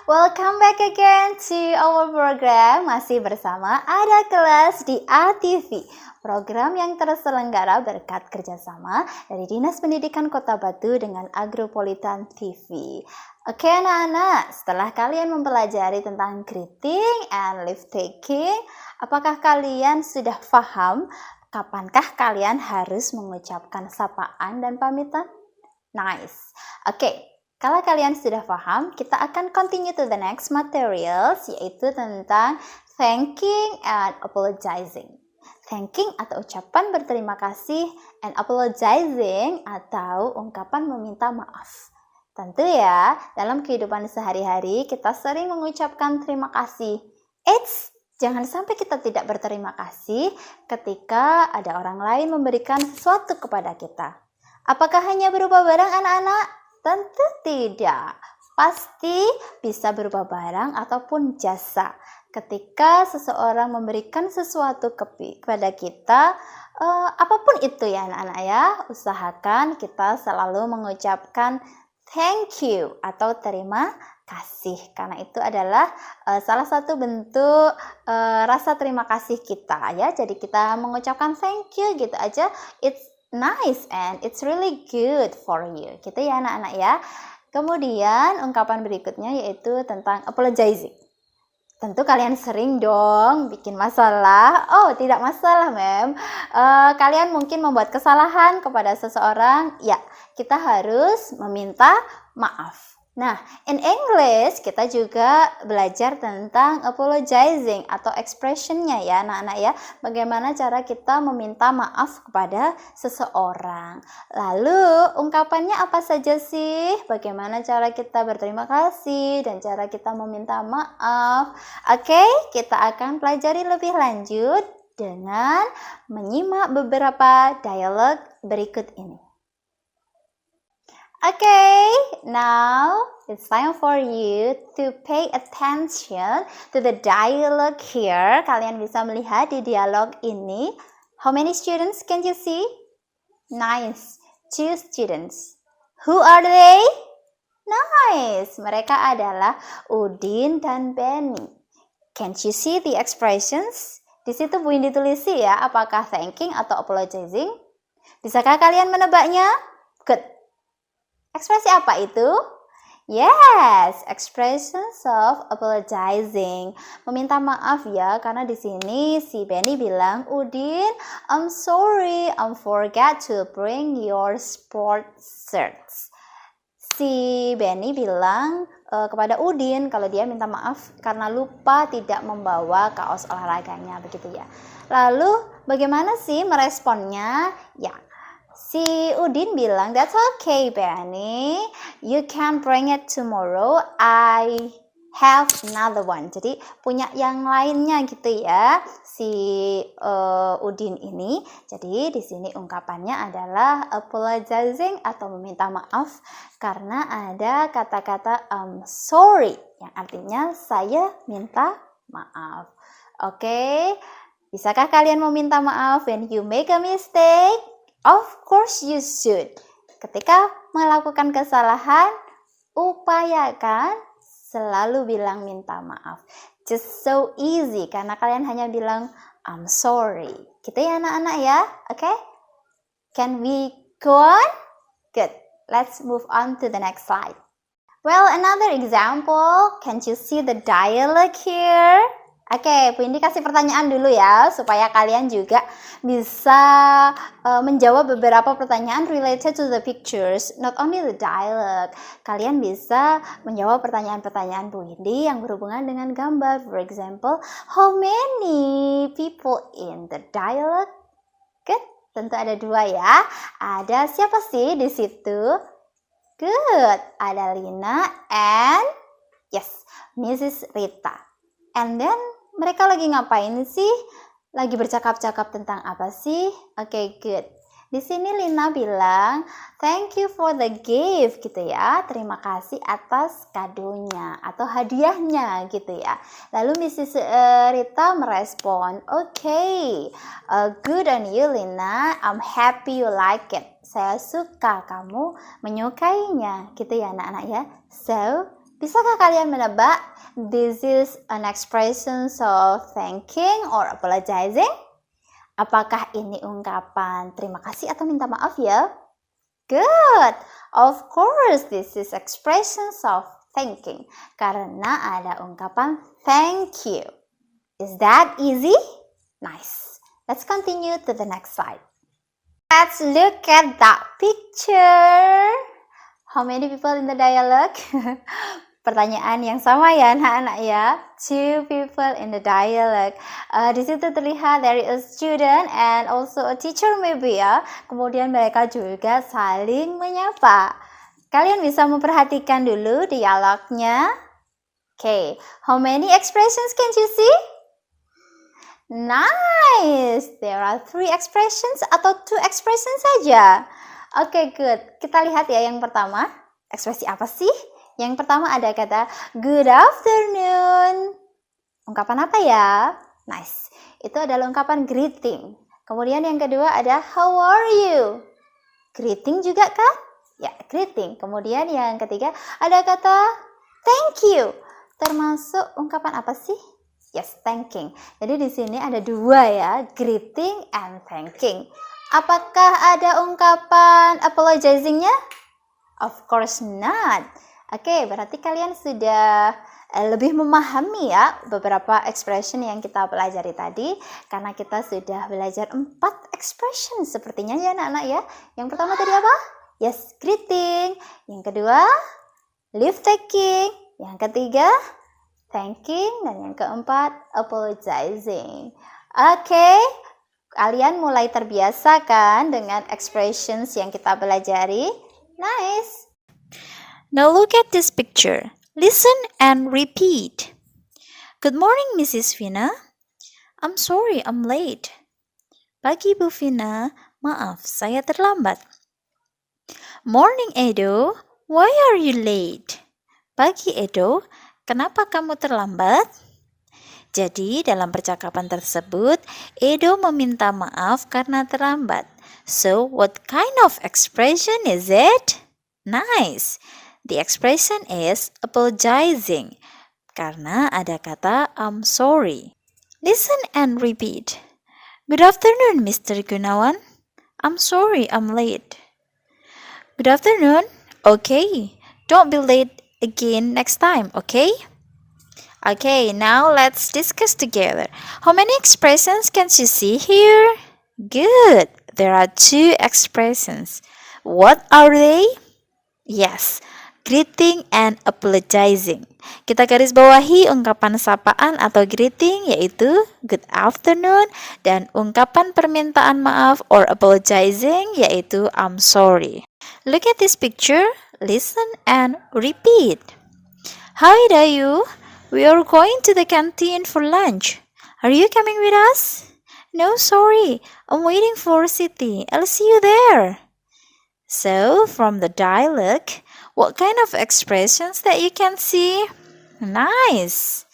Welcome back again to our program. Masih bersama Ada Kelas di ATV, program yang terselenggara berkat kerjasama dari Dinas Pendidikan Kota Batu dengan Agropolitan TV. Oke anak-anak, setelah kalian mempelajari tentang greeting and leave taking, apakah kalian sudah paham kapankah kalian harus mengucapkan sapaan dan pamitan? Nice. Oke. Kalau kalian sudah paham, kita akan continue to the next materials, yaitu tentang thanking and apologizing. Thanking atau ucapan berterima kasih, and apologizing atau ungkapan meminta maaf. Tentu ya, dalam kehidupan sehari-hari kita sering mengucapkan terima kasih. Jangan sampai kita tidak berterima kasih ketika ada orang lain memberikan sesuatu kepada kita. Apakah hanya berupa barang anak-anak? Tentu tidak. Pasti bisa berupa barang ataupun jasa. Ketika seseorang memberikan sesuatu kepada kita, apapun itu ya anak-anak ya, usahakan kita selalu mengucapkan thank you atau terima kasih. Karena itu adalah salah satu bentuk rasa terima kasih kita ya. Jadi kita mengucapkan thank you gitu aja, it's nice and it's really good for you. Gitu ya anak-anak ya. Kemudian ungkapan berikutnya yaitu tentang apologizing. Tentu kalian sering dong bikin masalah. Oh, tidak masalah, Mem. Kalian mungkin membuat kesalahan kepada seseorang. Ya, kita harus meminta maaf. Nah, in English kita juga belajar tentang apologizing atau expressionnya ya anak-anak ya. Bagaimana cara kita meminta maaf kepada seseorang. Lalu ungkapannya apa saja sih? Bagaimana cara kita berterima kasih dan cara kita meminta maaf. Oke, kita akan pelajari lebih lanjut dengan menyimak beberapa dialog berikut ini. Okay, now it's time for you to pay attention to the dialogue here. Kalian bisa melihat di dialog ini. How many students can you see? Nice, 2 students. Who are they? Nice, mereka adalah Udin dan Benny. Can't you see the expressions? Di situ Bu Indi tulis ya, apakah thanking atau apologizing? Bisakah kalian menebaknya? Good. Ekspresi apa itu? Yes, expressions of apologizing. Meminta maaf ya, karena di sini si Benny bilang, Udin, I'm sorry, I forgot to bring your sports shirts. Si Benny bilang kepada Udin kalau dia minta maaf karena lupa tidak membawa kaos olahraganya, begitu ya. Lalu bagaimana sih meresponnya? Ya. Si Udin bilang, that's okay Benny, you can bring it tomorrow, I have another one. Jadi punya yang lainnya gitu ya si Udin ini. Jadi di sini ungkapannya adalah apologizing atau meminta maaf karena ada kata-kata sorry yang artinya saya minta maaf. Oke, bisakah kalian meminta maaf when you make a mistake? Of course you should. Ketika melakukan kesalahan, upayakan selalu bilang minta maaf. Just so easy, karena kalian hanya bilang, I'm sorry. Gitu ya anak-anak ya, okay? Can we go on? Good. Let's move on to the next slide. Well, another example. Can't you see the dialogue here? Oke, Bu Indi kasih pertanyaan dulu ya, supaya kalian juga bisa menjawab beberapa pertanyaan related to the pictures, not only the dialogue. Kalian bisa menjawab pertanyaan-pertanyaan Bu Indi yang berhubungan dengan gambar. For example, how many people in the dialogue? Good, tentu ada 2 ya. Ada siapa sih di situ? Good, ada Lina and yes, Mrs. Rita. And then mereka lagi ngapain sih? Lagi bercakap-cakap tentang apa sih? Oke, good. Di sini Lina bilang, thank you for the gift gitu ya. Terima kasih atas kadonya atau hadiahnya gitu ya. Lalu Mrs. Rita merespon, okay, good on you Lina. I'm happy you like it. Saya suka kamu menyukainya gitu ya anak-anak ya. So, Bisakah kalian menebak this is an expression of thanking or apologizing? Apakah ini ungkapan terima kasih atau minta maaf ya? Good. Of course, this is expressions of thanking. Karena ada ungkapan thank you. Is that easy? Nice. Let's continue to the next slide. Let's look at that picture. How many people in the dialogue? Pertanyaan yang sama ya anak-anak ya. 2 people in the dialogue. Di situ terlihat there is a student and also a teacher maybe ya. Kemudian mereka juga saling menyapa. Kalian bisa memperhatikan dulu dialognya. Okay, how many expressions can you see? Nice. There are 3 expressions atau 2 expressions saja. Okay, good. Kita lihat ya yang pertama. Ekspresi apa sih? Yang pertama ada kata good afternoon. Ungkapan apa ya? Nice. Itu adalah ungkapan greeting. Kemudian yang kedua ada how are you? Greeting juga kan? Ya, greeting. Kemudian yang ketiga ada kata thank you. Termasuk ungkapan apa sih? Yes, thanking. Jadi di sini ada 2 ya, greeting and thanking. Apakah ada ungkapan apologizing-nya? Of course not. Oke, berarti kalian sudah lebih memahami ya beberapa expression yang kita pelajari tadi, karena kita sudah belajar 4 expression sepertinya ya anak-anak ya. Yang pertama tadi apa? Yes, greeting. Yang kedua, leave taking. Yang ketiga, thanking. Dan yang keempat, apologizing. Oke, kalian mulai terbiasa kan dengan expressions yang kita pelajari? Nice. Now look at this picture. Listen and repeat. Good morning, Mrs. Vina. I'm sorry, I'm late. Pagi, Bu Vina. Maaf, saya terlambat. Morning, Edo. Why are you late? Pagi, Edo. Kenapa kamu terlambat? Jadi, dalam percakapan tersebut, Edo meminta maaf karena terlambat. So, what kind of expression is it? Nice. The expression is apologizing karena ada kata I'm sorry. Listen and repeat. Good afternoon, Mr. Gunawan. I'm sorry, I'm late. Good afternoon. Okay, don't be late again next time, okay? Okay, now let's discuss together. How many expressions can you see here? Good. There are 2 expressions. What are they? Yes, greeting and apologizing. Kita garis bawahi ungkapan sapaan atau greeting yaitu good afternoon dan ungkapan permintaan maaf or apologizing yaitu I'm sorry. Look at this picture, listen and repeat. Hi Dayu, we are going to the canteen for lunch. Are you coming with us? No, sorry, I'm waiting for Siti. I'll see you there. So, from the dialogue, what kind of expressions that you can see? Nice.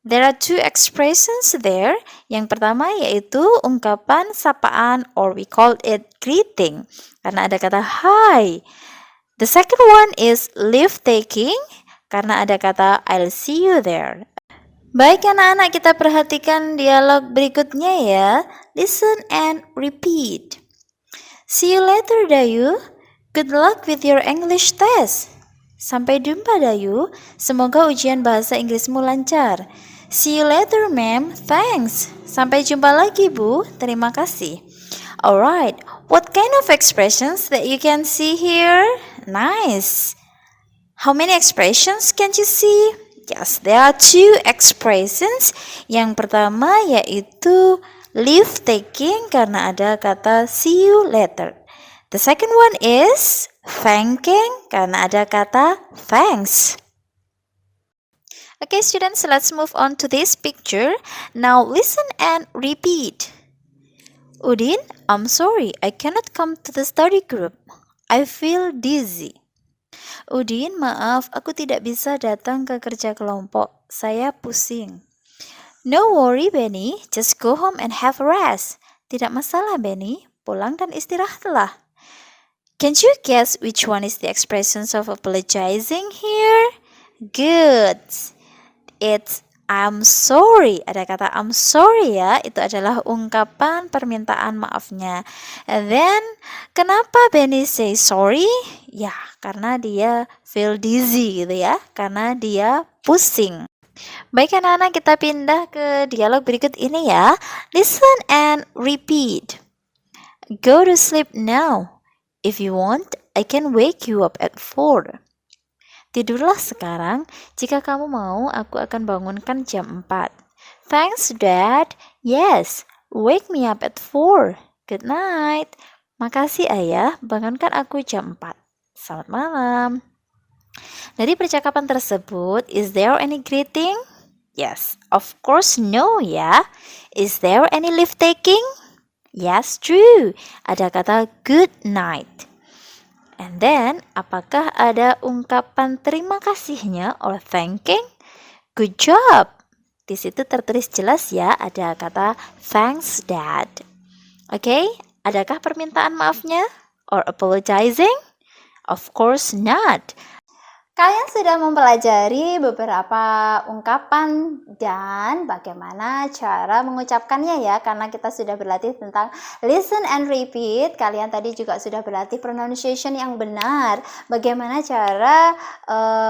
There are 2 expressions there. Yang pertama yaitu ungkapan sapaan or we call it greeting karena ada kata hi. The second one is leave taking karena ada kata I'll see you there. Baik anak-anak, kita perhatikan dialog berikutnya ya. Listen and repeat. See you later, Dayu. Good luck with your English test. Sampai jumpa, Dayu. Semoga ujian bahasa Inggrismu lancar. See you later, ma'am. Thanks. Sampai jumpa lagi, Bu. Terima kasih. Alright, what kind of expressions that you can see here? Nice. How many expressions can you see? Yes, there are 2 expressions. Yang pertama yaitu leave taking karena ada kata see you later. The second one is thanking karena ada kata thanks. Okay, students, let's move on to this picture. Now listen and repeat. Udin, I'm sorry, I cannot come to the study group. I feel dizzy. Udin, maaf, aku tidak bisa datang ke kerja kelompok. Saya pusing. No worry, Benny. Just go home and have a rest. Tidak masalah, Benny. Pulang dan istirahatlah. Can you guess which one is the expressions of apologizing here? Good. It's I'm sorry. Ada kata I'm sorry ya. Itu adalah ungkapan permintaan maafnya. And then, kenapa Benny say sorry? Ya, karena dia feel dizzy gitu ya. Karena dia pusing. Baik anak-anak, kita pindah ke dialog berikut ini ya. Listen and repeat. Go to sleep now. If you want, I can wake you up at 4. Tidurlah sekarang, jika kamu mau aku akan bangunkan jam 4. Thanks Dad. Yes, wake me up at 4. Good night. Makasih ayah, bangunkan aku jam 4. Selamat malam. Dari percakapan tersebut, is there any greeting? Yes, of course no ya. Is there any leave taking? Yes, true. Ada kata good night. And then, apakah ada ungkapan terima kasihnya or thanking? Good job. Di situ tertulis jelas ya, ada kata thanks Dad. Oke, adakah permintaan maafnya or apologizing? Of course not. Kalian sudah mempelajari beberapa ungkapan dan bagaimana cara mengucapkannya ya, karena kita sudah berlatih tentang listen and repeat. Kalian tadi juga sudah berlatih pronunciation yang benar, bagaimana cara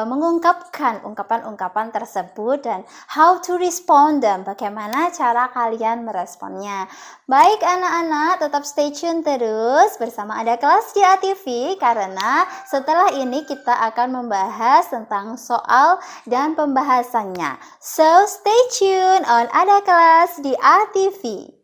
mengungkapkan ungkapan-ungkapan tersebut dan how to respond them, bagaimana cara kalian meresponnya. Baik anak-anak, tetap stay tune terus bersama Ada Kelas di ATV, karena setelah ini kita akan membahas tentang soal dan pembahasannya. So stay tune on Ada Kelas di ATV.